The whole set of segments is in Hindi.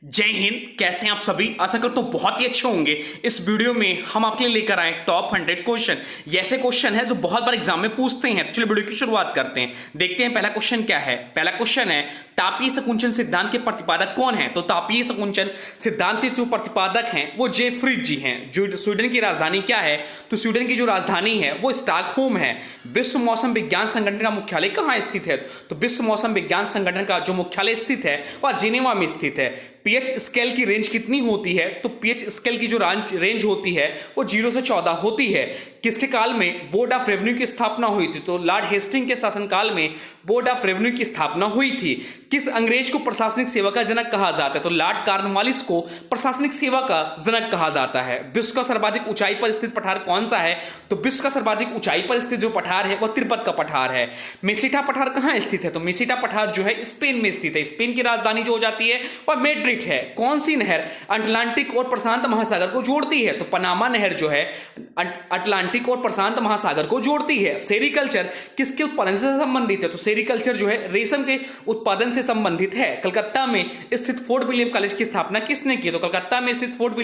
जय हिंद। कैसे हैं आप सभी? आशा करता हूं बहुत ही अच्छे होंगे। इस वीडियो में हम आपके लिए लेकर आए टॉप 100 क्वेश्चन। ये ऐसे क्वेश्चन है जो बहुत बार एग्जाम में पूछते हैं। तो चलिए वीडियो की शुरुआत करते हैं। देखते हैं पहला क्वेश्चन क्या है। पहला क्वेश्चन है, तापीय संकुचन सिद्धांत के प्रतिपादक कौन है? तो तापीय संकुचन सिद्धांत के जो प्रतिपादक हैं वो जेफ्रिड जी हैं। जो स्वीडन की राजधानी क्या है? तो स्वीडन की जो राजधानी है वो स्टॉकहोम है। विश्व मौसम विज्ञान संगठन का मुख्यालय कहाँ स्थित है? तो विश्व मौसम विज्ञान संगठन का जो मुख्यालय स्थित है वह जिनेवा में स्थित है। पीएच स्केल की रेंज कितनी होती है? तो पीएच स्केल की जो रेंज होती है वो 0 से 14 होती है। किसके काल में बोर्ड ऑफ रेवेन्यू की स्थापना हुई थी? तो लॉर्ड हेस्टिंग के शासनकाल में बोर्ड ऑफ रेवेन्यू की स्थापना हुई थी। किस अंग्रेज को प्रशासनिक सेवा का जनक कहा जाता है? तो लॉर्ड कॉर्नवालिस को प्रशासनिक सेवा का जनक कहा जाता है। विश्व का सर्वाधिक ऊंचाई पर स्थित पठार कौन सा है? तो विश्व का सर्वाधिक ऊंचाई पर स्थित जो पठार है वह तिब्बत का पठार है। मेसिटा पठार कहाँ स्थित है? तो मेसिटा पठार जो है स्पेन में स्थित है। स्पेन की राजधानी जो हो जाती है वह मैड्रिड है। कौन सी नहर अटलांटिक और प्रशांत महासागर को जोड़ती है? तो पनामा नहर जो है अटलांटिक और प्रशांत महासागर को जोड़ती है। सेरिकल्चर किसके उत्पादन से संबंधित है? तो सेरिकल्चर जो है रेशम के उत्पादन से संबंधित है। कलकत्ता में स्थित फोर्ट विलियम कॉलेज की स्थापना किसने की? तो कलकत्ता में स्थित फोर्ट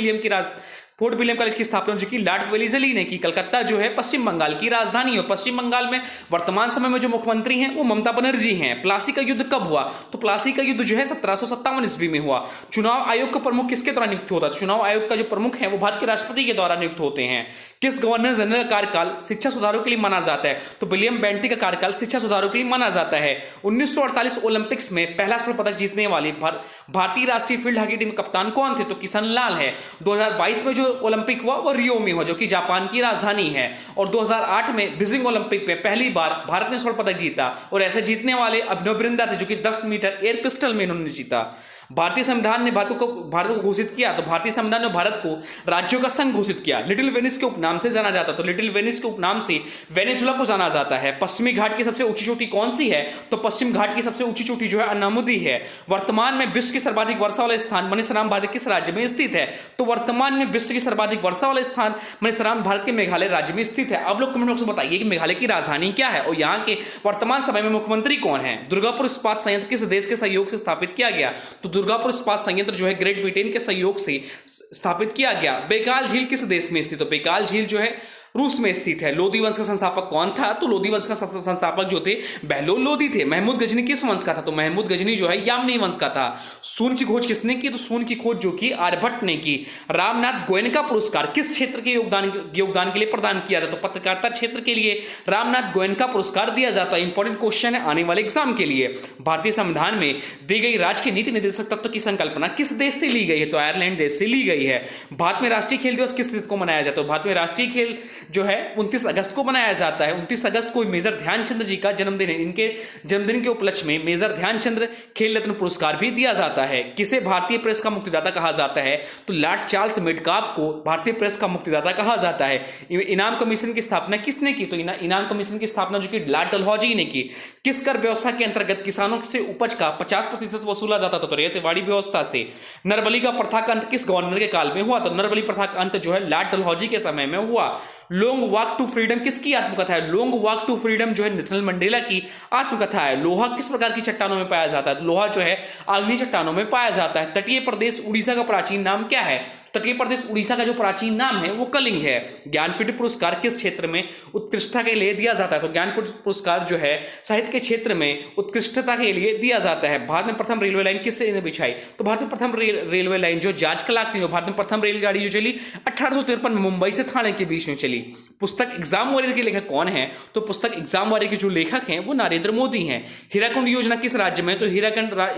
विलियम कॉलेज की स्थापना जो कि लॉर्ड वेलेस्ली ने की। कलकत्ता जो है पश्चिम बंगाल की राजधानी है। पश्चिम बंगाल में वर्तमान समय में जो मुख्यमंत्री हैं वो ममता बनर्जी हैं। प्लासी का युद्ध कब हुआ? तो प्लासी का युद्ध जो है 1757 ईस्वी में हुआ। चुनाव आयोग का प्रमुख किसके द्वारा नियुक्त होता है? चुनाव आयोग का जो प्रमुख है वो भारत के राष्ट्रपति के द्वारा नियुक्त होते हैं। किस गवर्नर जनरल का कार्यकाल शिक्षा सुधारों के लिए माना जाता है? तो विलियम बेंटिक का कार्यकाल शिक्षा सुधारों के लिए माना जाता है। 1948 ओलंपिक्स में पहला स्वर्ण पदक जीतने वाली भारतीय राष्ट्रीय फील्ड हॉकी टीम कप्तान कौन थे? तो किशन लाल है। 2022 में जो ओलंपिक हुआ वो रियो में हुआ जो कि जापान की राजधानी है। और 2008 में बीजिंग ओलंपिक में पहली बार भारत ने स्वर्ण पदक जीता और ऐसे जीतने वाले अभिनव बिंद्रा थे जो कि 10 मीटर एयर पिस्टल में इन्होंने जीता। भारतीय संविधान ने भारत को घोषित किया। तो भारतीय संविधान ने भारत को राज्यों का संघ घोषित किया। लिटिल वेनिस के उपनाम से जाना जाता है। तो लिटिल वेनिस के उपनाम से वेनेजुला को जाना जाता है। पश्चिमी घाट की सबसे ऊंची चोटी कौन सी है? तो पश्चिम घाट की सबसे ऊंची चोटी जो है अन्नामुदी है। वर्तमान में विश्व की सर्वाधिक वर्षा वाला स्थान मणिसराम भारत किस राज्य में स्थित है? तो वर्तमान में विश्व की सर्वाधिक वर्षा वाला स्थान मणिसराम भारत के मेघालय राज्य में स्थित है। आप लोग कमेंट बॉक्स में बताइए कि मेघालय की राजधानी क्या है और यहाँ के वर्तमान समय में मुख्यमंत्री कौन है? दुर्गापुर इस्पात संयंत्र किस देश के सहयोग से स्थापित किया गया? तो दुर्गापुर इस्पात संयंत्र जो है ग्रेट ब्रिटेन के सहयोग से स्थापित किया गया। बेकाल झील किस देश में स्थित है? तो बेकाल झील जो है रूस में स्थित है। लोधी वंश का संस्थापक कौन था? तो लोधी वंश का संस्थापक जो थे बहलोल लोधी थे। महमूद गजनी किस वंश का था? तो महमूद गजनी जो है यामनी वंश का था। शून्य की खोज किसने की? तो शून्य की खोज जो कि आर्यभट्ट ने की। रामनाथ गोयनका पुरस्कार किस क्षेत्र के योगदान के लिए प्रदान किया जाता है? तो पत्रकारिता क्षेत्र के लिए रामनाथ गोयनका पुरस्कार दिया जाता है। इंपॉर्टेंट क्वेश्चन है आने वाले एग्जाम के लिए। भारतीय संविधान में दी गई राज्य के नीति निर्देशक तत्व की संकल्पना किस देश से ली गई है? तो आयरलैंड देश से ली गई है। भारत में राष्ट्रीय खेल दिवस किस तिथि को मनाया जाता है? भारत में राष्ट्रीय खेल जो है 29 अगस्त को मनाया जाता है। 29 अगस्त को मेजर ध्यानचंद जी का जन्मदिन है। इनके जन्मदिन के उपलक्ष्य में मेजर ध्यानचंद खेल रत्न पुरस्कार भी दिया जाता है। किसे भारतीय प्रेस का मुक्तिदाता कहा जाता है? तो लॉर्ड चार्ल्स मेडकाफ को भारतीय प्रेस का मुक्तिदाता कहा जाता है। इनाम कमीशन की स्थापना किसने की? तो इनाम कमीशन की स्थापना जो कि लॉर्ड डलहौजी ने की। किस कर व्यवस्था के अंतर्गत किसानों से उपज का 50% वसूला जाता था? तो रेतवाड़ी व्यवस्था से। नरबली का प्रथा का अंत किस गवर्नर के काल में हुआ? तो नरबली प्रथा का अंत जो है लॉर्ड डलहौजी के समय में हुआ। लॉन्ग वॉक टू फ्रीडम किसकी आत्मकथा है? लॉन्ग वॉक टू फ्रीडम जो है नेल्सन मंडेला की आत्मकथा है। लोहा किस प्रकार की चट्टानों में पाया जाता है? लोहा जो है आग्नेय चट्टानों में पाया जाता है। तटीय प्रदेश उड़ीसा का प्राचीन नाम क्या है? तटीय प्रदेश उड़ीसा का जो प्राचीन नाम है वो कलिंग है। ज्ञानपीठ पुरस्कार किस क्षेत्र में उत्कृष्टता के लिए दिया जाता है? तो ज्ञानपीठ पुरस्कार जो है साहित्य के क्षेत्र में उत्कृष्टता के लिए दिया जाता है। भारत में प्रथम रेलवे लाइन किसने बिछाई? तो भारत में प्रथम रेलवे लाइन जो जांच कलाक थी, भारत में प्रथम रेलगाड़ी जो चली 1853 में मुंबई से ठाणे के बीच में चली। पुस्तक एग्जाम वॉरियर के लेखक कौन है? तो पुस्तक एग्जाम वॉरियर के जो लेखक हैं वो नरेंद्र मोदी हैं। हीराकुंड योजना किस राज्य में है? तो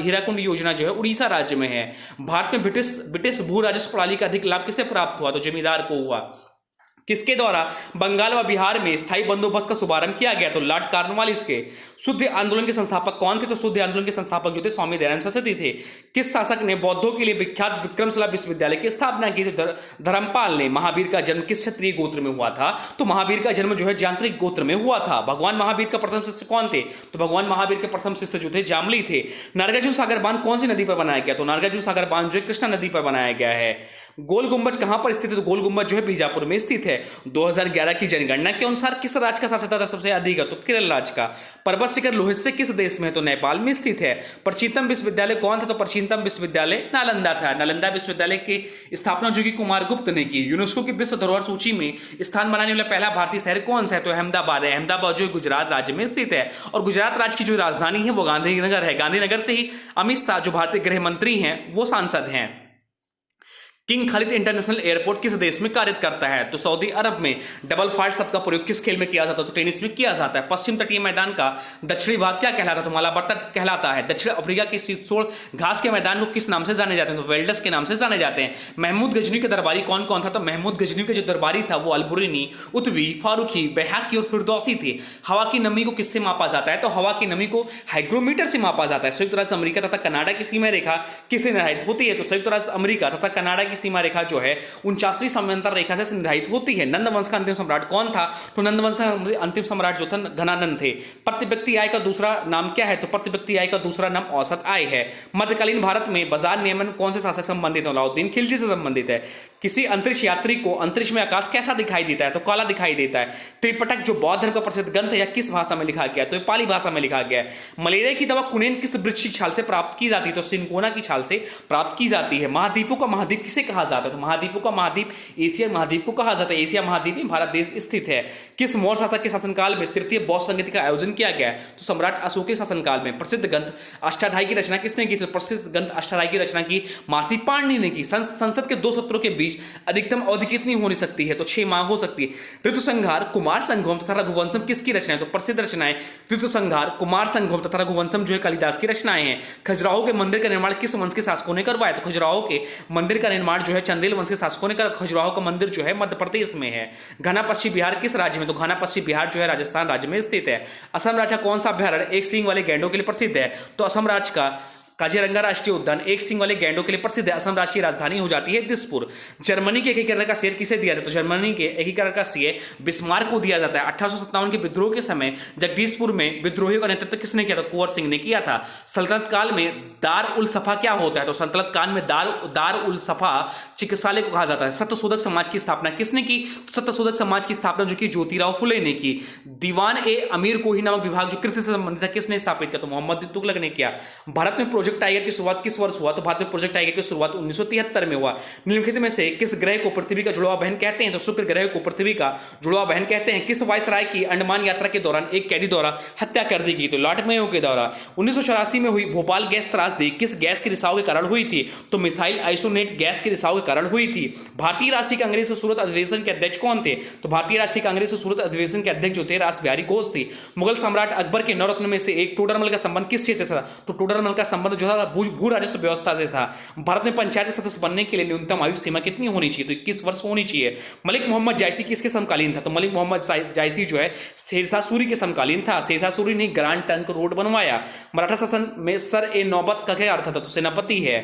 हीराकुंड योजना जो है उड़ीसा राज्य में है। भारत में ब्रिटिश भू राजस्व प्रणाली का अधिक लाभ किसे प्राप्त हुआ? तो जमींदार को हुआ। किसके द्वारा बंगाल व बिहार में स्थायी बंदोबस्त का शुभारंभ किया गया? तो लॉर्ड कॉर्नवालिस के। शुद्ध आंदोलन के संस्थापक कौन थे? तो शुद्ध आंदोलन के संस्थापक जो थे स्वामी दयानंद सरस्वती थे। किस शासक ने बौद्धों के लिए विख्यात विक्रमशिला विश्वविद्यालय की स्थापना की थी? धर्मपाल ने। महावीर का जन्म किस क्षत्रिय गोत्र में हुआ था? तो महावीर का जन्म जो है यांत्रिक गोत्र में हुआ था। भगवान महावीर का प्रथम शिष्य कौन थे? तो भगवान महावीर के प्रथम शिष्य जो थे जामली थे। नागार्जुन सागर बांध कौन सी नदी पर बनाया गया? तो नागार्जुन सागर बांध जो है कृष्णा नदी पर बनाया गया है। गोल गुंबज कहां पर स्थित है? तो गोल गुंबज जो है बीजापुर में स्थित है। है? 2011 की जनगणना के अनुसार किस राज्य का साक्षरता दर सबसे अधिक है? तो केरल राज्य का। पर्वत शिखर लोहित किस देश में है? तो नेपाल में स्थित है। प्राचीनतम विश्वविद्यालय कौन था? तो प्राचीनतम विश्वविद्यालय नालंदा था। नालंदा विश्वविद्यालय की स्थापना जो कि कुमार गुप्त ने की। यूनेस्को की विश्व धरोहर सूची में स्थान बनाने वाला पहला भारतीय शहर कौन सा है? तो अहमदाबाद है। अहमदाबाद जो गुजरात राज्य में स्थित है और गुजरात राज्य की जो राजधानी है वो गांधीनगर है। गांधीनगर से ही अमित शाह जो भारतीय गृह मंत्री हैं वो सांसद हैं। किंग खालिद इंटरनेशनल एयरपोर्ट किस देश में कार्यरत करता है? तो सऊदी अरब में। डबल फाइट शब्द का प्रयोग किस खेल में किया जाता है? तो टेनिस में किया जाता है। पश्चिम तटीय मैदान का दक्षिणी भाग क्या कहलाता है? तो मालाबार तट कहलाता है। दक्षिण अफ्रीका के शीतोष्ण घास के मैदान को किस नाम से जाने जाते हैं? तो वेल्डस के नाम से जाने जाते हैं। महमूद गजनी के दरबारी कौन कौन था? तो महमूद गजनी के जो दरबारी था वो अलबुरनी, उतवी, फारूकी, बैहाकी और फिरदौसी थे। हवा की नमी को किससे मापा जाता है? तो हवा की नमी को हाइग्रोमीटर से मापा जाता है। संयुक्त राज्य अमेरिका तथा कनाडा की सीमा रेखा किससे निर्धारित होती है? तो संयुक्त राज्य अमेरिका तथा कनाडा की सीमा रेखा जो है 49वीं समांतर रेखा से निर्धारित होती है। नंद वंश का अंतिम सम्राट कौन था? तो नंद वंश का अंतिम सम्राट जो था घनानंद थे। प्रति व्यक्ति आय का दूसरा नाम क्या है? तो प्रति व्यक्ति आय का दूसरा नाम औसत आय है। मध्यकालीन भारत में बाजार नियमन कौन से शासक संबंधित है? अलाउद्दीन खिलजी से संबंधित है। किसी अंतरिक्ष यात्री को अंतरिक्ष में आकाश कैसा दिखाई देता है? तो काला दिखाई देता है। त्रिपिटक जो बौद्ध धर्म का प्रसिद्ध ग्रंथ है, किस भाषा में लिखा गया? तो ये पाली भाषा में लिखा गया है। मलेरिया की दवा कुनेन किस वृक्ष की छाल से प्राप्त की जाती है? तो सिनकोना की छाल से प्राप्त की जाती है। महाद्वीपों का महाद्वीप किसे कहा जाता है? तो महाद्वीपों का महाद्वीप एशिया महाद्वीप को कहा जाता है। एशिया महाद्वीप में भारत देश स्थित है। किस मौर्य शासक के शासनकाल में तृतीय बौद्ध संगति का आयोजन किया गया? तो सम्राट अशोक के शासनकाल में। प्रसिद्ध ग्रंथ अष्टाध्यायी की रचना किसने की? तो प्रसिद्ध ग्रंथ अष्टाध्यायी की रचना की महर्षि पाणिनि ने की। संसद के दो सत्रों के बीच अधिकतम अवधि कितनी हो सकती है? तो 6 माह हो सकती है। ऋतुसंहार, कुमार संगम तथा रघुवंशम किसकी रचना है? तो प्रसिद्ध रचनाएं ऋतुसंहार, कुमार संगम तथा रघुवंशम जो है कालिदास की रचनाएं हैं। खजुराहो के मंदिर का निर्माण किस वंश के शासकों ने करवाया? तो खजुराहो के मंदिर का निर्माण जो है चंदेल वंश के शासकों ने कर। खजुराहो का मंदिर जो है मध्य प्रदेश में है। घना पश्चिम बिहार किस राज्य में? तो घना पश्चिम बिहार जो है राजस्थान राज्य में स्थित है। असम राज्य का कौन सा अभ्यारण्य एक सींग वाले गैंडों के लिए प्रसिद्ध है? तो असम राज्य का काजीरंगा राष्ट्रीय उद्यान एक सींग वाले गैंडों के लिए प्रसिद्ध है। असम राज्य की राजधानी हो जाती है दिसपुर। जर्मनी के एकीकरण का श्रेय किसे दिया जाता है? तो जर्मनी के एकीकरण का श्रेय बिस्मार्क को दिया जाता है। 1857 के विद्रोह के समय जगदीशपुर में विद्रोहियों का नेतृत्व किसने किया था? कुंवर सिंह ने किया था। सल्तनत काल में दार उल सफा क्या होता है? तो सल्तनत काल में दार उल सफा चिकित्सालय को कहा जाता है। सत्यशोधक समाज की स्थापना किसने की? तो सत्यशोधक समाज की स्थापना जो कि ज्योतिराव फुले ने की। दीवान ए अमीर कोही नामक विभाग जो कृषि से संबंधित है किसने स्थापित किया? तो मोहम्मद बिन तुगलक ने किया। भारत में प्रोजेक्ट टाइगर की शुरुआत किस वर्ष हुआ? तो भारत में प्रोजेक्ट टाइगर की शुरुआत 1973 में हुआ। निम्नलिखित में से किस ग्रह को पृथ्वी का जुड़वा बहन कहते हैं? तो शुक्र ग्रह को पृथ्वी का जुड़वा बहन कहते हैं। किस वायसराय की अंडमान यात्रा के दौरान एक कैदी द्वारा हत्या कर दी गई? तो लॉर्ड मेयो के द्वारा। 1984 में हुई भोपाल गैस त्रासदी किस गैस के रिसाव के कारण हुई थी? तो मिथाइल आइसोनेट गैस के रिसाव के कारण हुई थी। भारतीय राष्ट्रीय कांग्रेस के सूरत अधिवेशन के अध्यक्ष कौन थे? तो भारतीय राष्ट्रीय कांग्रेस के सूरत अधिवेशन के अध्यक्ष जो थे रासबिहारी घोष थे। मुगल सम्राट अकबर के 9 रत्नों में से एक टोडरमल का संबंध किस क्षेत्र से था? तो टोडरमल का संबंध जो था भू राजस्व व्यवस्था से था। भारत में पंचायत सदस्य बनने के लिए न्यूनतम आयु सीमा कितनी होनी चाहिए? तो 21 वर्ष होनी चाहिए। मलिक मोहम्मद जायसी किसके समकालीन था? तो मलिक मोहम्मद जायसी जो है शेरशाह सूरी के समकालीन था। शेरशाह सूरी ने ग्रांड ट्रंक रोड बनवाया। मराठा शासन में सर ए नौबत का क्या अर्थ था? तो सेनापति है।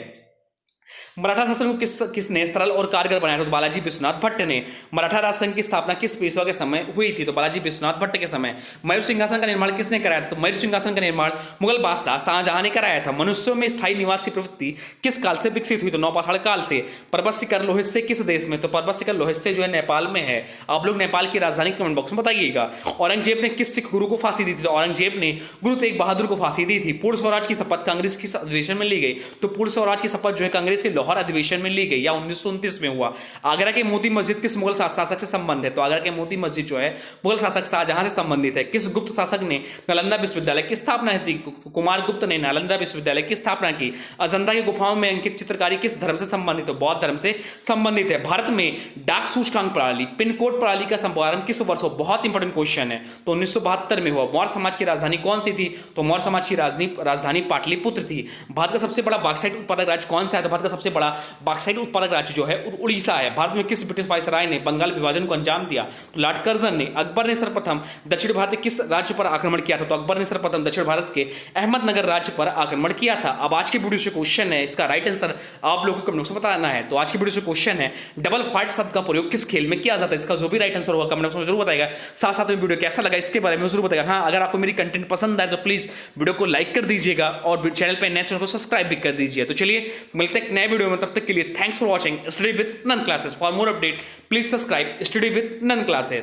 मराठा शासन को किसने सरल और कारगर बनाया? तो बालाजी विश्वनाथ भट्ट ने। मराठा राज संघ की स्थापना किस पेशवा के समय हुई थी? तो बालाजी विश्वनाथ भट्ट के समय। मयूर सिंहासन का निर्माण किसने कराया था? तो मयूर सिंहासन का निर्माण मुगल बादशाह शाहजहां ने कराया था। मनुष्यों में स्थायी निवास की प्रवृत्ति किस काल से विकसित हुई? तो नौपाषाण काल से। पर्वत शिखर लोहित से किस देश में? तो पर्वत शिखर लोहित से जो है नेपाल में है। आप लोग नेपाल की राजधानी कमेंट बॉक्स में बताइएगा। औरंगजेब ने किस सिख गुरु को फांसी दी थी? तो औरंगजेब ने गुरु तेग बहादुर को फांसी दी थी। पूर्ण स्वराज की शपथ कांग्रेस की अधिवेशन में ली गई। तो पूर्ण स्वराज की शपथ जो है कांग्रेस के लाहौर अधिवेशन में ली गई या 1929 में हुआ। आगरा के मोती मस्जिद किस मुगल शासक से संबंधित है? तो आगरा के मोती मस्जिद जो है मुगल शासक शाहजहां से संबंधित है। किस गुप्त शासक ने नालंदा विश्वविद्यालय की स्थापना की? कुमार गुप्त ने नालंदा विश्वविद्यालय की स्थापना की। अजंता की गुफाओं में अंकित चित्रकारी किस धर्म से संबंधित है? बौद्ध धर्म से संबंधित है। भारत में डाक सूचकांक प्रणाली पिन कोड प्रणाली का शुभारंभ किस वर्ष हुआ? बहुत इंपॉर्टेंट क्वेश्चन है। तो 1972 में हुआ। मौर्य समाज की राजधानी कौन सी थी? तो मौर्य समाज की राजधानी पाटलिपुत्र थी। भारत का सबसे बड़ा बॉक्साइट उत्पादक राज्य कौन सा है? तो भारत का सबसे बड़ा बॉक्साइट उत्पादक राज्य जो है उड़ीसा है। भारत में किस ब्रिटिश वायसराय ने बंगाल विभाजन को अंजाम दिया? तो लॉर्ड कर्जन ने। अकबर ने सर्वप्रथम दक्षिण भारत के किस राज्य पर आक्रमण किया था? तो अकबर ने सर्वप्रथम दक्षिण भारत के अहमदनगर राज्य पर आक्रमण किया था। अब आज के वीडियो से क्वेश्चन है, इसका राइट आंसर आप लोगों को कमेंट में बताना है। तो आज की वीडियो से क्वेश्चन है, डबल फाइट शब्द का प्रयोग किस खेल में किया जाता है? इसका जो भी राइट आंसर होगा कमेंट बॉक्स में जरूर बताएगा। साथ साथ में वीडियो कैसा लगा इसके बारे में जरूर बताएगा। हाँ, अगर आपको मेरी कंटेंट पसंद आए तो प्लीज वीडियो को लाइक कर दीजिएगा और चैनल पर नए चैनल को सब्सक्राइब भी कर दीजिए। तो चलिए मिलते हैं नए वीडियो वीडियो में, तब तक के लिए thanks for watching study with none classes. For more update please subscribe study with none classes.